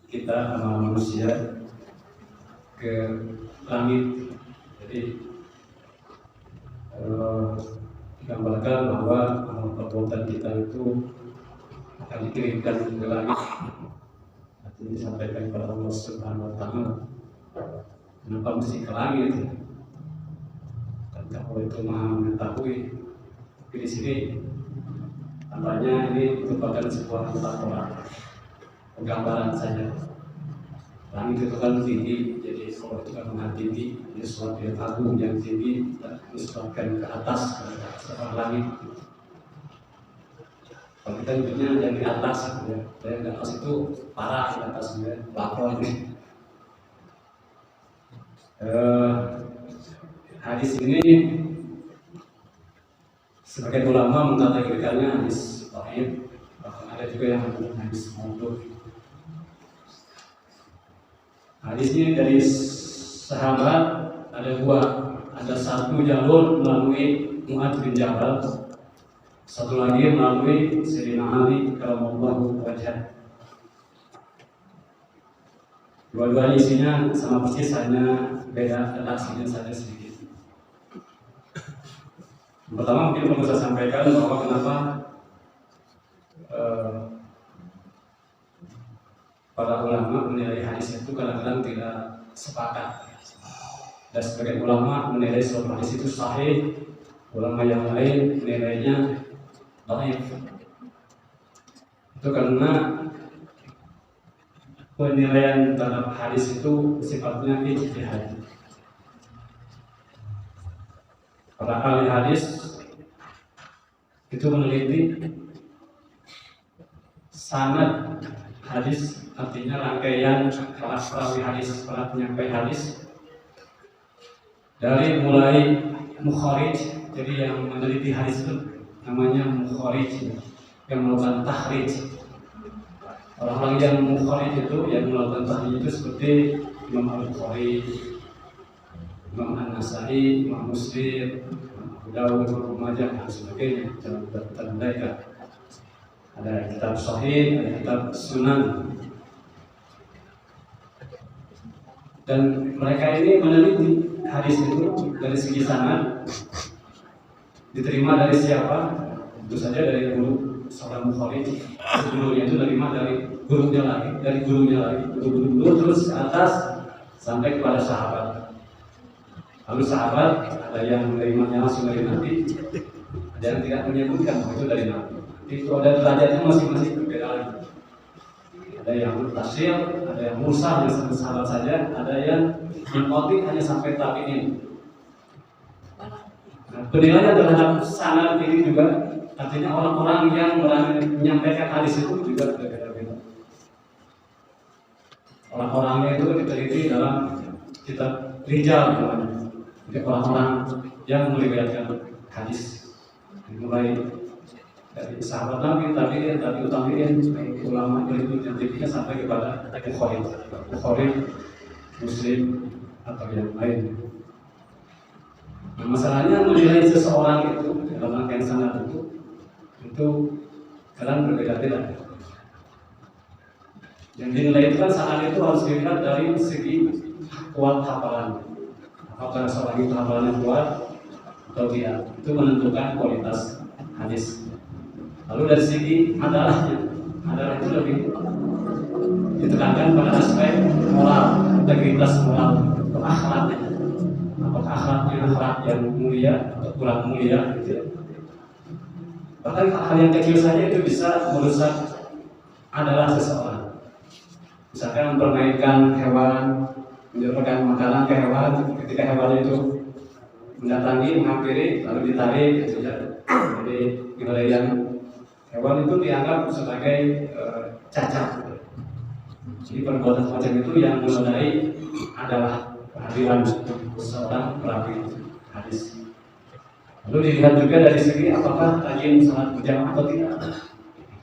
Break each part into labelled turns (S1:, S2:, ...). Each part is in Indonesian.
S1: kita manusia ke langit. Jadi digambarkan bahwa perbuatan kita itu akan dikirimkan ke langit. Artinya disampaikan kepada Allah Subhanahu wa Ta'ala. Kenapa mesti ke langit? Karena Allah itu Maha mengetahui. Tapi di sini tampaknya ini merupakan sebuah metafora, penggambaran saja. Langit itu kan tinggi, jadi Allah itu kan maha tinggi, ini sesuatu yang agung yang tinggi, dan disebabkan ke atas, ke langit. Kalau kita hidupnya yang di atas, ya, yang di atas itu parah, di atasnya lapor ini. Hadis ini sebagian ulama mengkategorikannya hadis dhaif, bahkan ada juga yang hadis maudhu'. Hadisnya dari sahabat ada dua, ada satu jalur melalui Mu'adz bin Jabal, satu lagi melalui Sayyidina Ali karramallahu wajhah. Dua-duanya isinya sama persis, hanya beda redaksinya saja sedikit. Pertama mungkin perlu saya sampaikan bahwa kenapa para ulama menilai hadis itu kadang-kadang tidak sepakat. Dan sebagian ulama menilai suatu hadis itu sahih, ulama yang lain menilainya dhaif. Itu karena penilaian terhadap hadis itu sifatnya ijtihad. Para ahli hadis itu meneliti sanad hadis, artinya rangkaian para perawi hadis, para penyampai hadis, dari mulai mukharij, jadi yang meneliti hadis itu namanya mukharij, yang melakukan tahrij. Orang-orang yang mukharij itu, yang melakukan tahrij itu seperti Imam Al-Bukhari, Imam An-Nasai, Imam Muslim, Abu Dawud, Ibnu Majah, dan sebagainya. Dalam mereka ada kitab Sahih, ada kitab Sunan, dan mereka ini meneliti hadis itu dari segi sanad, diterima dari siapa? Tentu saja dari guru seorang mukharij. Gurunya itu diterima dari gurunya lagi, dari gurunya lagi, guru terus ke atas sampai kepada sahabat. Lalu sahabat ada yang menerimanya langsung dari Nabi, ada yang tidak menyebutkan bahwa itu dari Nabi. Itu ada derajatnya masing-masing berbeda lagi. Ada yang mutasil, ada yang mursal hanya sampai sahabat saja, ada yang munqati hanya sampai tabi'in. Nah, penilaian terhadap sanad ini juga artinya orang-orang yang menyampaikan hadis itu juga berbeda-beda. Orang-orangnya itu diteliti dalam kitab rijal namanya. Jadi orang-orang yang meriwayatkan hadis, mulai dari sahabat Nabi, tabi'in, ulama itu yang sampai kepada Bukhari, Muslim atau yang lain. Nah, masalahnya menilai seseorang itu dalam rangkaian sanad itu kadang berbeda-beda. Yang dinilai itu kan sanad itu harus dilihat dari segi kuat hafalan. Apakah seorang itu hafalannya kuat atau tidak, itu menentukan kualitas hadis. Lalu dari segi adalahnya, adalah itu lebih ditekankan pada aspek moral, integritas moral, atau akhlaknya. Apakah akhlaknya akhlak yang mulia atau kurang mulia, gitu. Bahkan hal yang kecil saja itu bisa merusak adalah seseorang. Misalkan mempermainkan hewan, menjadikan makanan ke hewan, ketika hewan itu mendatangi, menghampiri, lalu ditarik, gitu ya. Jadi penilaian hewan itu dianggap sebagai cacat. Jadi perbuatan semacam itu yang menodai adalah kehadiran seorang perawi hadis. Lalu dilihat juga dari segi apakah rajin salat berjamaah atau tidak.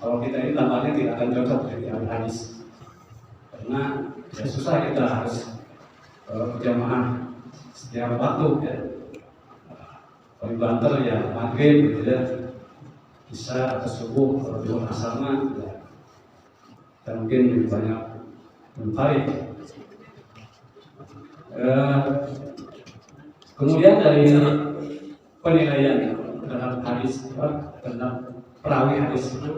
S1: Kalau kita ini tampaknya tidak akan cocok jadi ahli hadis, karena ya susah kita harus berjamaah setiap waktu ya. Kalau banter ya maghrib gitu ya, isya atau subuh, kalau di asar ya. Dan mungkin lebih banyak munfarid. Kemudian dari penilaian terhadap hadis, terhadap perawi hadis itu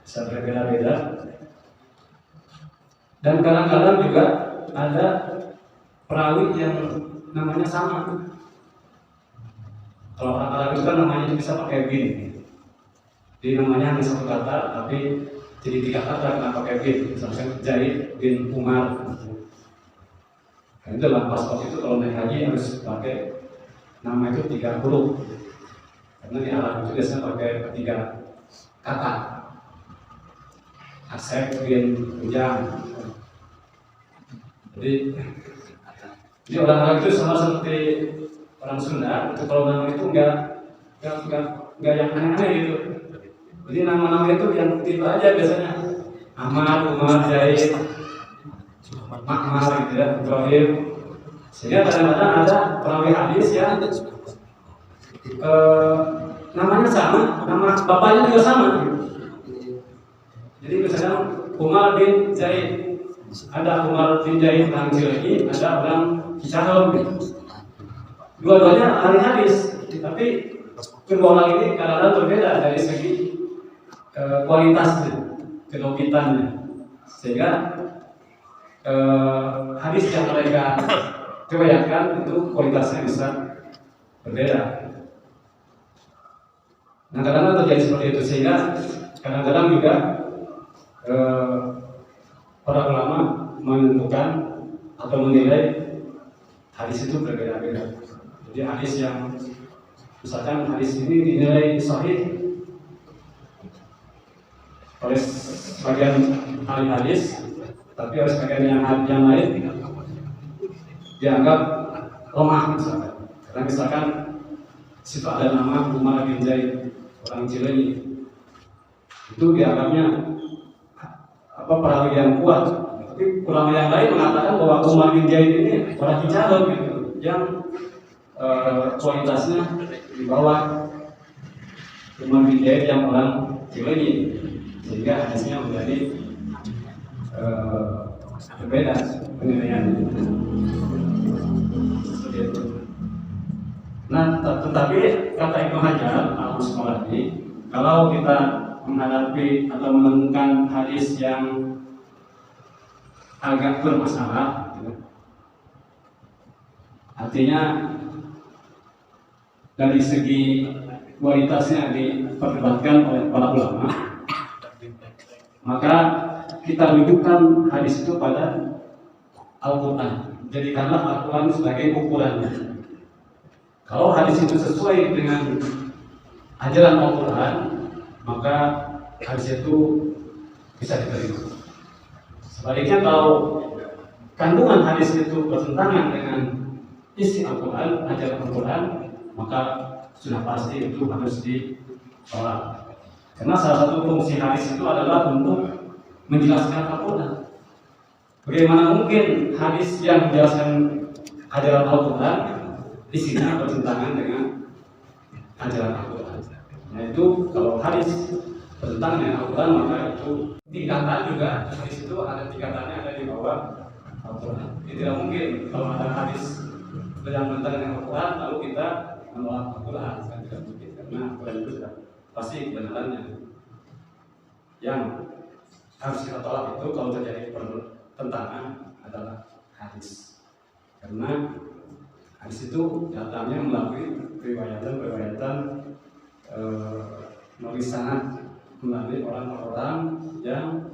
S1: bisa berbeda-beda. Dan kadang-kadang juga ada perawi yang namanya sama. Kalau orang Arab itu kan namanya bisa pakai bin. Jadi namanya hanya satu kata, tapi jadi 3 kata karena pakai bin. Misalnya Zaid bin Umar. Nah, itu dalam paspor itu kalau naik haji harus pakai nama itu 3 huruf. Karena di Arab itu biasanya pakai 3 kata. Asep bin Ujang. Jadi orang Arab itu sama seperti orang Sunda. Itu kalau nama itu enggak yang aneh-aneh gitu. Jadi nama-nama itu yang tipe aja biasanya. Ahmad, Umar, Zaid, Makmar gitu ya, Ibrahim. Sehingga kadang-kadang ada perawi hadis yang namanya sama, nama bapaknya juga sama. Jadi misalnya Umar bin Zaid, ada Umar bin Zaid orang Cileunyi, ada orang Cicahem. Dua-duanya ahli hadis, tapi kedua orang ini kadang-kadang berbeda dari segi kualitas kedobitannya, sehingga hadis yang mereka riwayatkan itu kualitasnya bisa berbeda. Nah kadang-kadang terjadi seperti itu, sehingga kadang-kadang juga para ulama menentukan atau menilai hadis itu berbeda-beda. Jadi hadis yang misalkan hadis ini dinilai sahih oleh sebagian ahli hadis, tapi oleh sebagian yang lain dianggap lemah misalkan. Karena misalkan situ ada nama Umar bin Zaid orang Cileunyi, itu dianggapnya perawi yang kuat. Tapi ulama yang lain mengatakan bahwa Umar bin Zaid ini orang Cicahem gitu, yang kualitasnya di bawah Umar bin Zaid yang orang Cileunyi, sehingga hadisnya menjadi berbeda penilaiannya. Seperti itu. Nah, tetapi kata Ibnu Hajar al-Asqalani, kalau kita menghadapi atau menemukan hadis yang agak bermasalah, artinya dari segi kualitasnya diperdebatkan oleh para ulama, maka kita rujukkan hadis itu pada Al-Quran. Jadikanlah Al-Quran sebagai ukurannya. Kalau hadis itu sesuai dengan ajaran Al-Quran, maka hadis itu bisa diterima. Sebaliknya kalau kandungan hadis itu bertentangan dengan isi Al-Quran, ajaran Al-Quran, maka sudah pasti itu harus ditolak. Karena salah satu fungsi hadis itu adalah untuk menjelaskan Al-Quran. Bagaimana mungkin hadis yang menjelaskan ajaran Al-Quran isinya bertentangan dengan ajaran Al-Quran? Nah itu kalau hadis bertentangan dengan Al-Quran, maka itu tingkatan juga. Hadis itu ada tingkatannya, ada di bawah Al-Quran. Jadi tidak mungkin kalau ada hadis yang bertentangan dengan Al-Quran lalu kita menolak Al-Quran, kan tidak mungkin. Karena Al-Quran itu sudah pasti kebenarannya. Yang harus kita tolak itu kalau terjadi pertentangan adalah hadis. Karena hadis itu datangnya melalui riwayatan melalui sanad, melalui orang-orang yang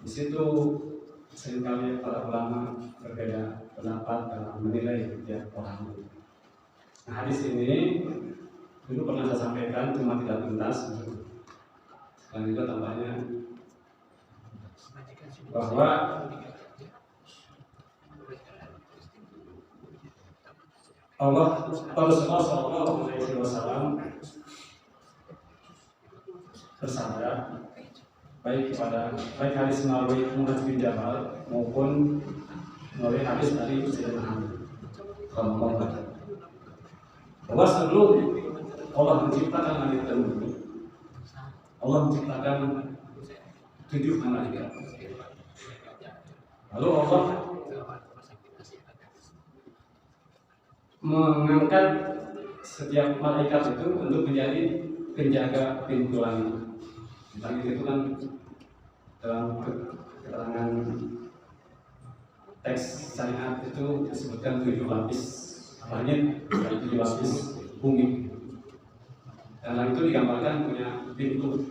S1: di situ seringkali para ulama berbeda pendapat dalam menilai ya orang itu. Nah, hadis ini dulu pernah saya sampaikan, cuma tidak tuntas. Sekarang juga tambahnya bahwa Rasulullah SAW bersabda baik hadis melalui Mu'adz bin Jabal maupun melalui hadis dari Sayyidina Ali bahwa sebelum Allah menciptakan langit dan bumi, Allah menciptakan 7 malaikat. Lalu Allah mengangkat setiap malaikat itu untuk menjadi penjaga pintu langit. Langit itu kan dalam keterangan teks syariat itu disebutkan 7 lapis langit dan 7 lapis bumi. Dan langit itu digambarkan punya pintu.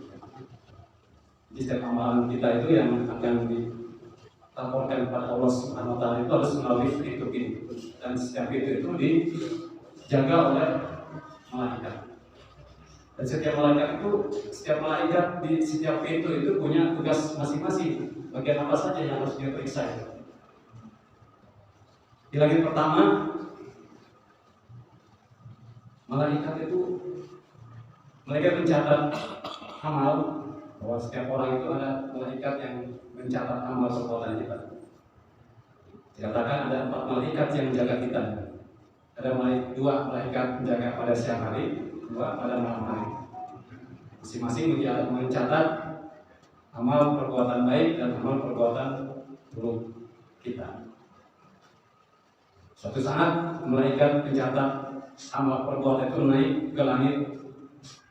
S1: Jadi setiap amalan kita itu yang akan dilaporkan kepada Allah Subhanahu wa taala itu harus melalui pintu-pintu. Dan setiap pintu itu dijaga oleh malaikat. Dan setiap malaikat di setiap pintu itu punya tugas masing-masing. Bagian apa saja yang harus dia periksa. Di langit pertama, malaikat mencatat amal, bahwa setiap orang itu ada malaikat yang mencatat amal perbuatan kita. Dikatakan ada 4 malaikat yang menjaga kita. Ada 2 malaikat menjaga pada siang hari, 2 pada malam hari. Masing-masing mencatat amal perbuatan baik dan amal perbuatan buruk kita. Suatu saat malaikat mencatat amal perbuatan itu naik ke langit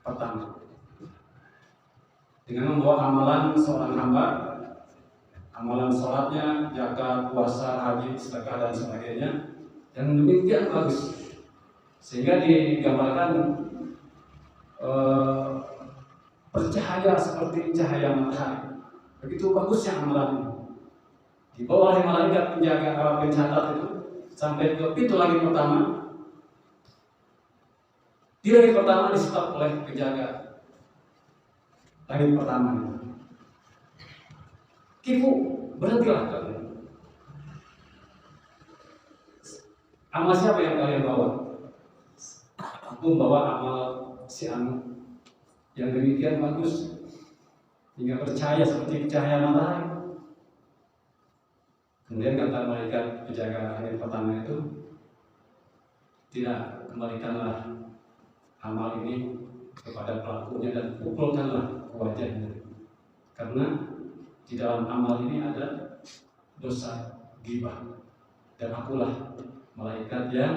S1: pertama dengan membawa amalan seorang hamba, amalan sholatnya, zakat, puasa, haji, sedekah dan sebagainya, dan demikian bagus sehingga digambarkan bercahaya seperti cahaya matahari. Begitu bagusnya amalan ini. Dibawa oleh malaikat penjaga pencatat itu sampai ke pintu langit pertama. Di langit pertama disetop oleh penjaga langit pertama itu. Kifu, berhentilah kalian. Amal siapa yang kalian bawa? Aku bawa amal si Anu yang demikian bagus hingga percaya seperti cahaya matahari. Kemudian kata malaikat penjaga langit pertama itu, tidak, kembalikanlah amal ini kepada pelakunya dan pukulkanlah ke wajahnya, karena di dalam amal ini ada dosa ghibah, dan akulah malaikat yang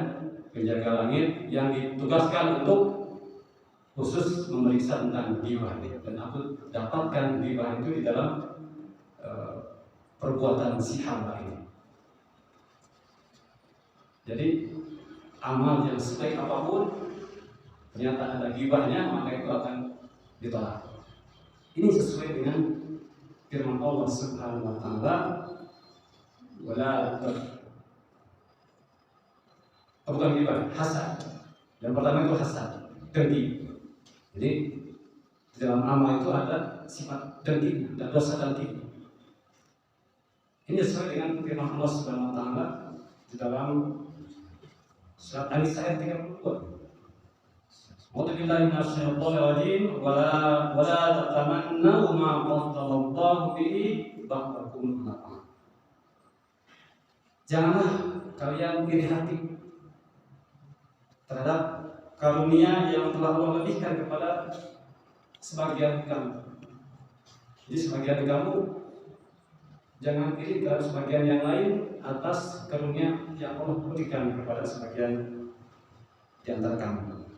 S1: penjaga langit yang ditugaskan untuk khusus memeriksa tentang ghibah ini, dan aku dapatkan ghibah itu di dalam perbuatan si hamba ini. Jadi amal yang sebaik apapun ternyata ada ghibahnya, maka itu akan ditolak. Ini sesuai dengan firman Allah Subhanahu wa taala, bukan ghibah, hasad. Yang pertama itu hasad, dengki. Jadi di dalam amal itu ada sifat dengki dan dosa dengki. Ini sesuai dengan firman Allah Subhanahu wa taala di dalam surat An-Nisa ayat 32. A'udzubillahi minasyaitonir rajim wa la tatamannu ma qaddarallahu bihi ba'dakum lakum. Janganlah kalian iri hati terhadap karunia yang telah Allah lebihkan kepada sebagian kamu. Jadi sebagian kamu jangan iri terhadap sebagian yang lain atas karunia yang Allah berikan kepada sebagian di antara kamu.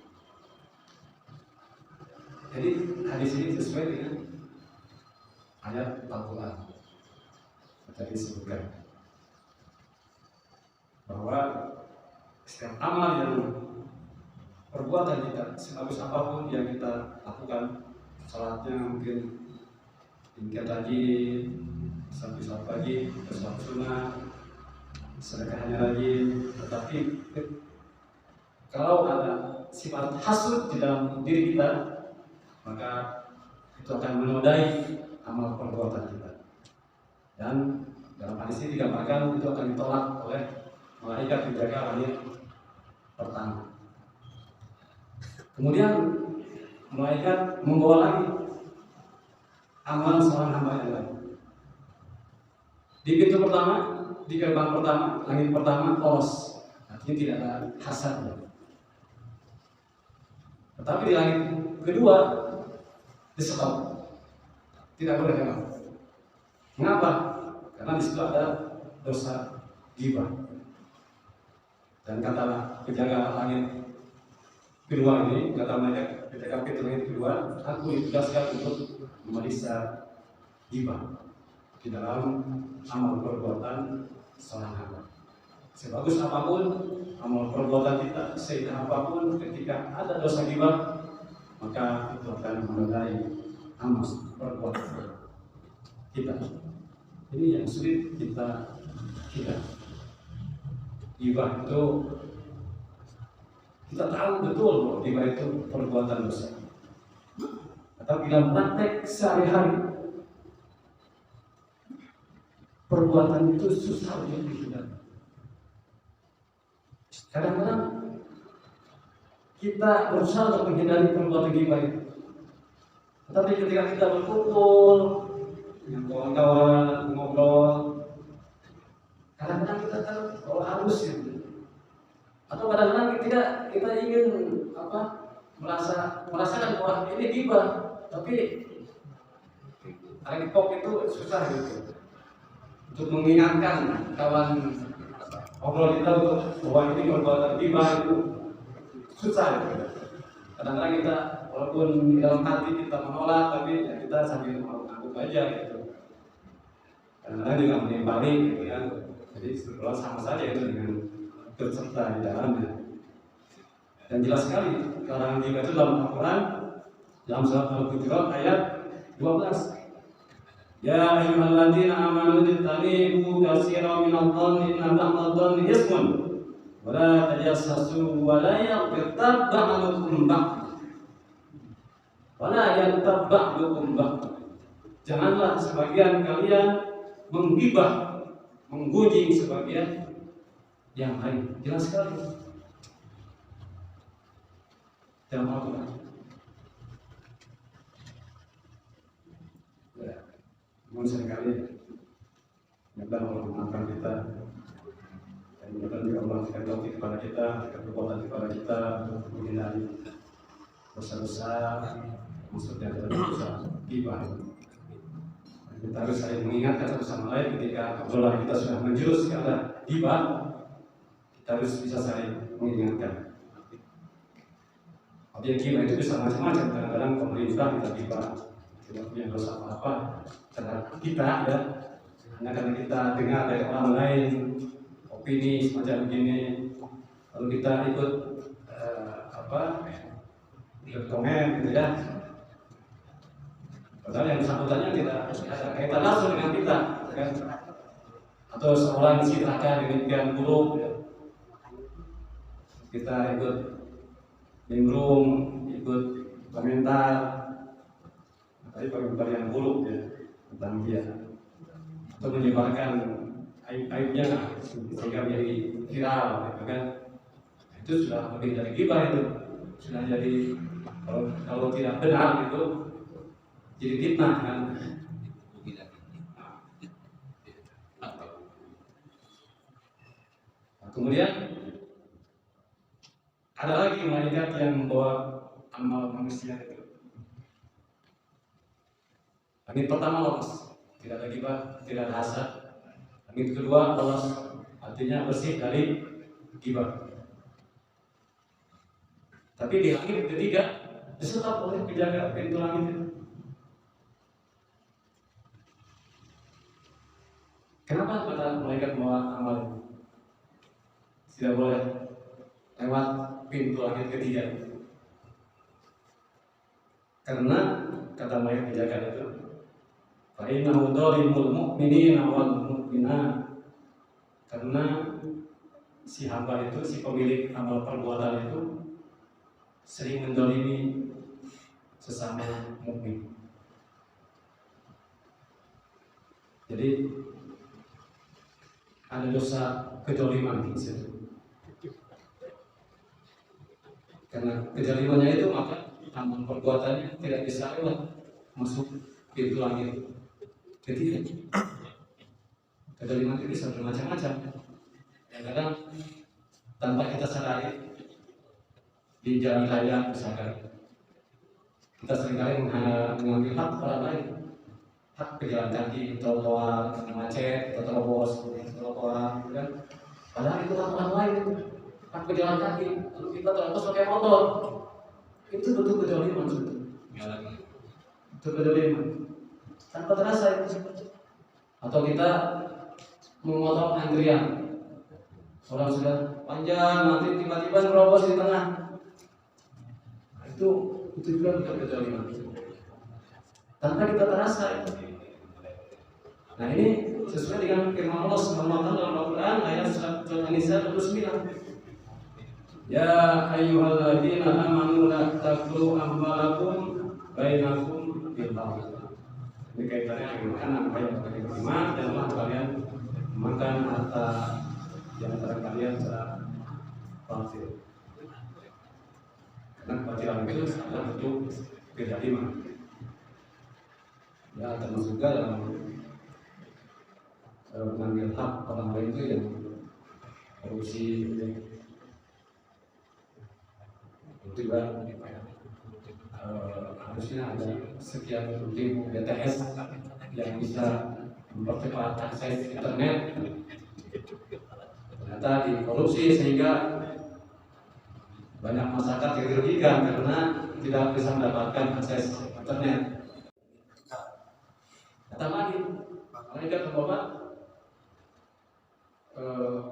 S1: Jadi hadis ini sesuai dengan ayat Al-Quran tadi disebutkan bahwa setiap amal yang perbuatan kita sebagus apapun yang kita lakukan, salatnya mungkin tingkat rajin, sampai salat pagi, salat sunnah, sedekahnya rajin, tetapi kalau ada sifat hasud di dalam diri kita, maka itu akan menodai amal perbuatan kita. Dan dalam hadis ini digambarkan itu akan ditolak oleh malaikat penjaga langit pertama. Kemudian malaikat membawa lagi amal seorang hamba yang lain. Di pintu pertama, di gerbang pertama, langit pertama polos, artinya tidak ada hasad. Tetapi di langit kedua disetop, tidak boleh lewat. Mengapa? Karena di situ ada dosa ghibah. Dan kata penjaga langit kedua ini, kata mereka ketika pintu langit kedua, aku ditugaskan untuk memeriksa ghibah di dalam amal perbuatan seorang hamba. Sebagus apapun amal perbuatan kita, seindah apapun, ketika ada dosa ghibah, maka itu akan menodai amal perbuatan kita. Ini yang sulit kita. Ghibah itu kita tahu betul bahwa ghibah itu perbuatan dosa. Atau dalam praktek sehari-hari, perbuatan itu susah untuk dihindari. Kadang-kadang kita berusaha untuk menghindari perbuatan ghibah itu. Tetapi ketika kita berkumpul dengan kawan-kawan, ngobrol, kadang-kadang kita tahu bahwa harus itu. Atau kadang-kadang kita ingin merasakan bahwa ini ghibah, tapi kok itu susah gitu. Untuk mengingatkan kawan ngobrol kita untuk bahwa ini perbuatan ghibah itu susah gitu. Kadang-kadang kita walaupun di dalam hati kita menolak, tapi ya kita sambil menganggap aja gitu. Kadang-kadang juga menimbali gitu ya. Jadi sebetulnya sama saja itu dengan berserta di dalamnya. Dan jelas sekali larangan ghibah itu dalam Al-Quran, dalam surat Al-Hujurat ayat 12. Ya ayyuhalladzina amanu ijtanibu katsiran minadh-dhanni inna ba'dadh-dhanni ithmun wa la tajassasu wa la yaghtab ba'dukum ba'd wa la yaghtab ba'dukum ba'd. Janganlah sebagian kalian menggibah, menggunjing sebagian yang lain. Jelas sekali dalam Al-Quran. Namun seringkali mudah Allah memaafkan kita, dan mudah juga Allah memberikan taufik kepada kita, memberikan kekuatan kepada kita untuk menghindari dosa-dosa, maksudnya adalah dosa ghibah. Kita harus saling mengingatkan satu sama lain ketika obrolan kita sudah menjurus ke arah ghibah, kita harus bisa saling mengingatkan. Objek ghibah itu bisa macam-macam. Kadang-kadang pemerintah kita ghibah, tidak punya dosa apa-apa terhadap kita ya, hanya karena kita dengar dari orang lain opini semacam begini, lalu kita ikut ikut komen gitu ya. Padahal yang bersangkutannya tidak ada kaitan langsung dengan kita kan? Atau seorang citrakan demikian buruk ya. Kita ikut nimbrung, ikut komentar, tapi komentar yang buruk ya tentang dia, atau menyebarkan aib-aibnya sehingga menjadi viral gitu kan. Itu sudah lebih dari ghibah, itu sudah jadi kalau tidak benar itu jadi fitnah kan. Nah, kemudian ada lagi malaikat yang membawa amal manusia itu. Langit pertama lolos, tidak ada ghibah, tidak ada hasad. Langit kedua lolos, artinya bersih dari ghibah. Tapi di langit ketiga disetop oleh penjaga pintu langit itu. Kenapa pada malaikat membawa amal itu? Tidak boleh lewat pintu langit ketiga. Karena kata malaikat penjaga itu, fa'innahu dhalimul mu'minina wal mu'minat. Karena si hamba itu, si pemilik amal perbuatan itu sering mendolimi sesama mukmin. Jadi ada dosa kedoliman di situ. Karena kedolimannya itu, maka amal perbuatannya tidak bisa lewat masuk pintu langit ketiga. Kedoliman itu bisa bermacam-macam. Kadang-kadang tanpa kita sadari di jalan raya misalkan, kita seringkali mengambil hak orang lain, hak pejalan kaki, trotoar, macet, terobos, berjalan kaki, lalu kita terlepas pakai motor. Itu bentuk kedoliman sebetulnya. Itu kedoliman. Tanpa terasa itu. Atau kita memotong antrian. Orang sudah panjang, nanti tiba-tiba nerobos di tengah. Itu juga bentuk kedoliman. Tanpa kita terasa itu. Nah ini sesuai dengan firman Allah Subhanahu wa taala dalam Al-Qur'an ayat surat An-Nisa 29. Ya ayyuhalladzina amanu la taqulu amwalakum bainakum bil batil. Ini kaitannya dengan apa yang kalian beriman, janganlah kalian memakan harta di antara kalian secara batil. Karena kebatilan itu adalah bentuk kezaliman. Ya termasuk juga dalam mengambil hak orang lain itu yang korupsi itu juga harusnya ada sekian ribu BTS yang bisa mempercepat akses internet. Ternyata dikorupsi sehingga banyak masyarakat dirugikan karena tidak bisa mendapatkan akses internet. Kata lagi, malaikat membawa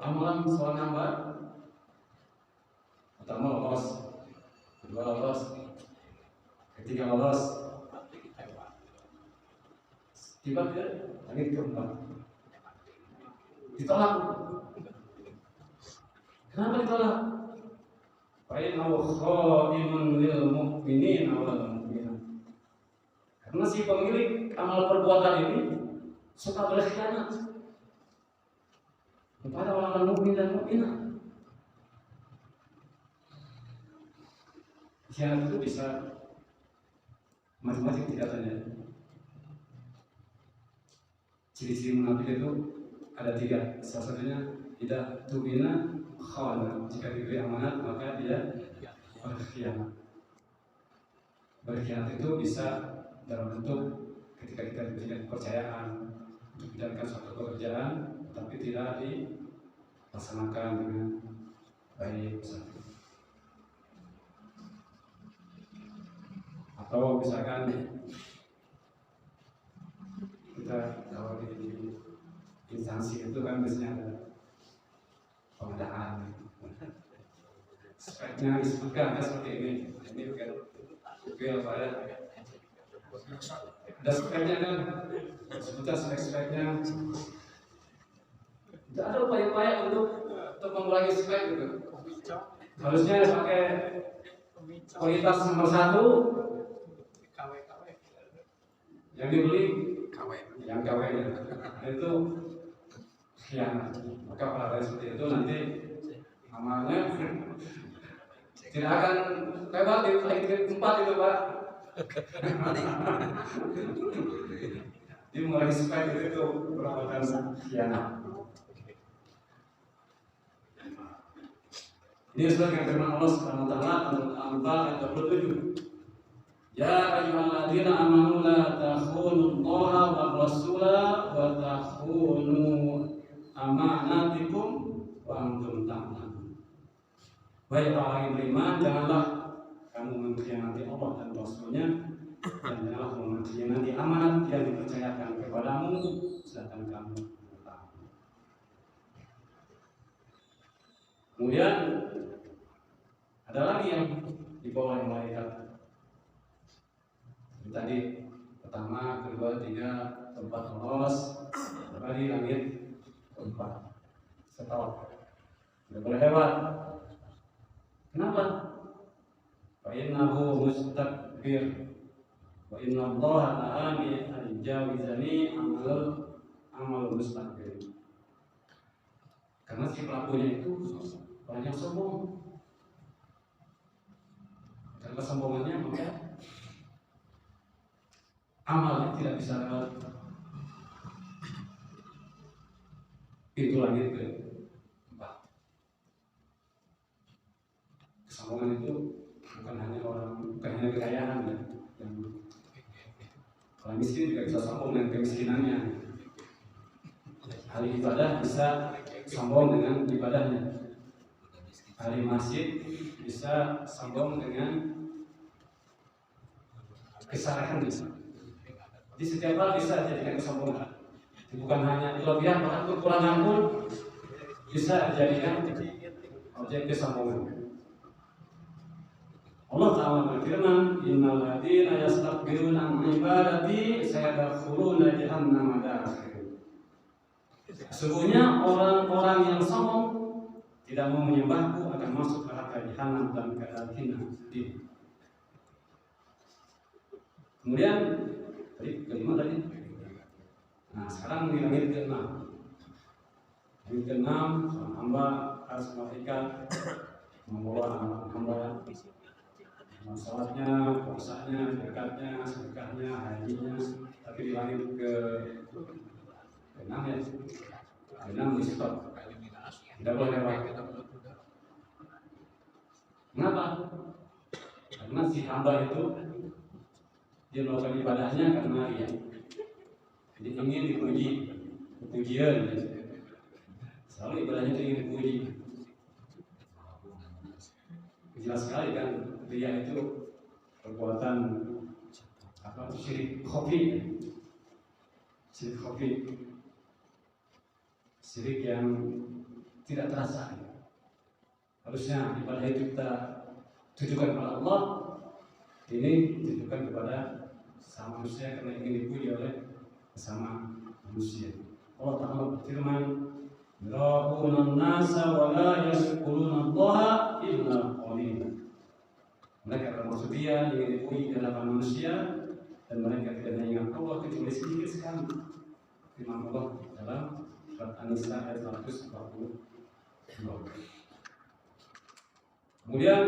S1: amalan soal nambah. Pertama lolos, kedua lolos, ketiga lolos, tiba ke langit keempat, ditolak. Kenapa ditolak? Fa'innahu khaimun lil mu'minin wal mu'minat. Karena si pemilik amal perbuatan ini suka berkhianat kepada orang-orang mukmin dan mukminat. Khianat itu bisa macam-macam tingkatannya. Ciri-ciri munafik itu ada 3. Salah satunya tidak tubina khawana. Jika diberi amanat maka dia berkhianat. Berkhianat itu bisa dalam bentuk ketika kita diberikan kepercayaan untuk menjalankan suatu pekerjaan tapi tidak dilaksanakan dengan baik. Atau misalkan kita kalau di instansi itu kan biasanya ada pengadaan, speknya disebutkan seperti ini bukan file saya ada speknya kan, sebutkan spek-speknya. Tidak ada upaya-upaya untuk mengurangi spek gitu. Harusnya pakai kualitas nomor 1. Yang dibeli yang KW nya itu khianat. Maka pada seperti itu nanti amalnya tidak akan lewat di langit 4 itu Pak. Dia mulai spek itu perbuatan khianat. Ini sesuai dengan firman Allah Subhanahu wa taala dalam Al-Anfal ayat 27. Ya ayyuhalladzina amanu la takhunu Allaha wa rasula wa takhunu amanatikum wa antum ta'lamun. Wahai orang yang beriman, janganlah kamu mengkhianati Allah dan Rasulnya, dan janganlah kamu mengkhianati amanat yang dipercayakan kepadamu sedangkan kamu tahu. Kemudian ada lagi yang dibawa oleh malaikat. Tadi pertama, kedua, 3, 4 lolos, kembali langit 4 setahun. Tidak boleh lewat. Kenapa? Fa'innahu mustakbir wa inna Allaha la'ani al-jawizani amal mustakbir. Karena si pelakunya itu banyak sombong. Karena kesombongannya maka amalnya tidak bisa lewat pintu langit ke 4. Kesombongan itu bukan hanya kekayaan ya. Orang miskin juga bisa sombong dengan kemiskinannya. Ahli ibadah bisa sombong dengan ibadahnya. ahli masjid bisa sombong dengan kesalahan bisa. Di setiap hal bisa dijadikan kesombongan. Bukan hanya kelebihan, bahkan kekurangan pun bisa dijadikan objek kesombongan. Allah Ta'ala berfirman, Innal ladzina yastakbiruna an ibadati sayadkhuluna jahannama dakhirin. Sesungguhnya orang-orang yang sombong tidak mau menyembahku akan masuk neraka jahanam dan keadaan hina. Kemudian tadi kelima tadi. Nah sekarang di langit ke-6. Langit ke-6 hamba harus malaikat membawa hamba masalahnya, puasanya, zakatnya, sedekahnya, hajinya. Tapi di langit ke-6 ya, ke-6 di stop. Tidak boleh lewat. Kenapa? Karena si hamba itu dia melakukan ibadahnya karena dia jadi ingin dipuji, pujian. Selalu ibadahnya itu ingin dipuji. Jelas sekali kan dia itu perbuatan syirik khafi. Syirik khafi. Syirik yang tidak terasa. Harusnya ibadah itu kita tujukan kepada Allah, ini ditujukan kepada sesama manusia karena ingin dipuji oleh sesama manusia. Allah Ta'ala berfirman, "Yura'una an-nasa wa la yadhkuruna Allah illa qalila." Mereka bermaksud dia ingin dipuji di hadapan manusia dan mereka tidak mengingat Allah kecuali sedikit sekali. Firman Allah dalam surat An-Nisa ayat 140. Kemudian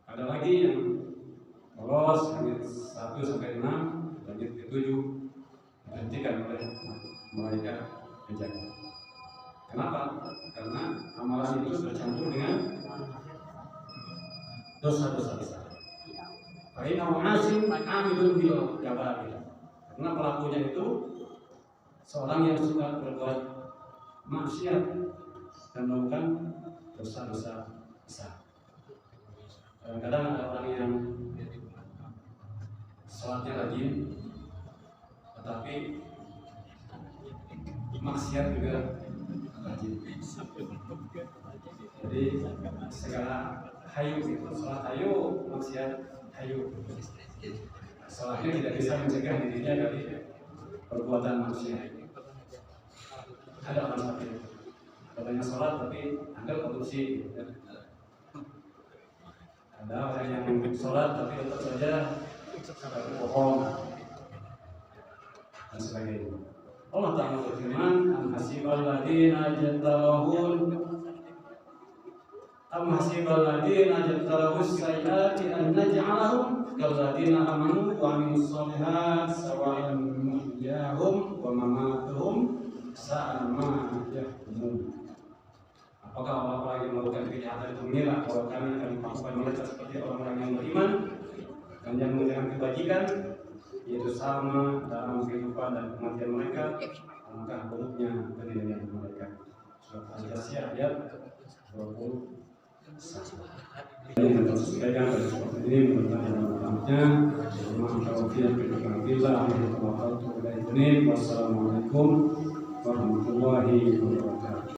S1: ada lagi yang lolos ayat 1 sampai 6, ayat ke-7 dihentikan oleh malaikat penjaga. Kenapa? Karena amalan itu bercampur dengan dosa-dosa besar. Karena mu'asim amilun bil kabair. Karena pelakunya itu seorang yang suka berbuat maksiat dan melakukan dosa-dosa besar. Kadang-kadang ada orang yang sholatnya rajin, tetapi maksiat juga rajin. Jadi segala hayu, sholat hayu, maksiat hayu. Sholatnya tidak bisa mencegah dirinya dari perbuatan maksiat. Ada orang seperti itu. Katanya sholat tapi Anda korupsi. Ada orang yang sholat tapi tetap saja bohong dan sebagainya. Allah Ta'ala berfirman, Am hasibal ladina jadtalahus sayyati an naj'alahum kalladina amanu wa amilus shalihat sawa'an mahyahum wa mamatuhum sa'a ma yahkumun. Apakah orang-orang yang melakukan kejahatan itu mengira bahwa kami akan melakukan mereka seperti orang-orang yang beriman dan yang mengerjakan kebajikan, yaitu sama dalam kehidupan dan kematian mereka, maka buruknya penilaian mereka. Surat Al-Jasiyah ayat 20. Ini sampaikan pada seperti ini menurut yang wassalamualaikum warahmatullahi wabarakatuh.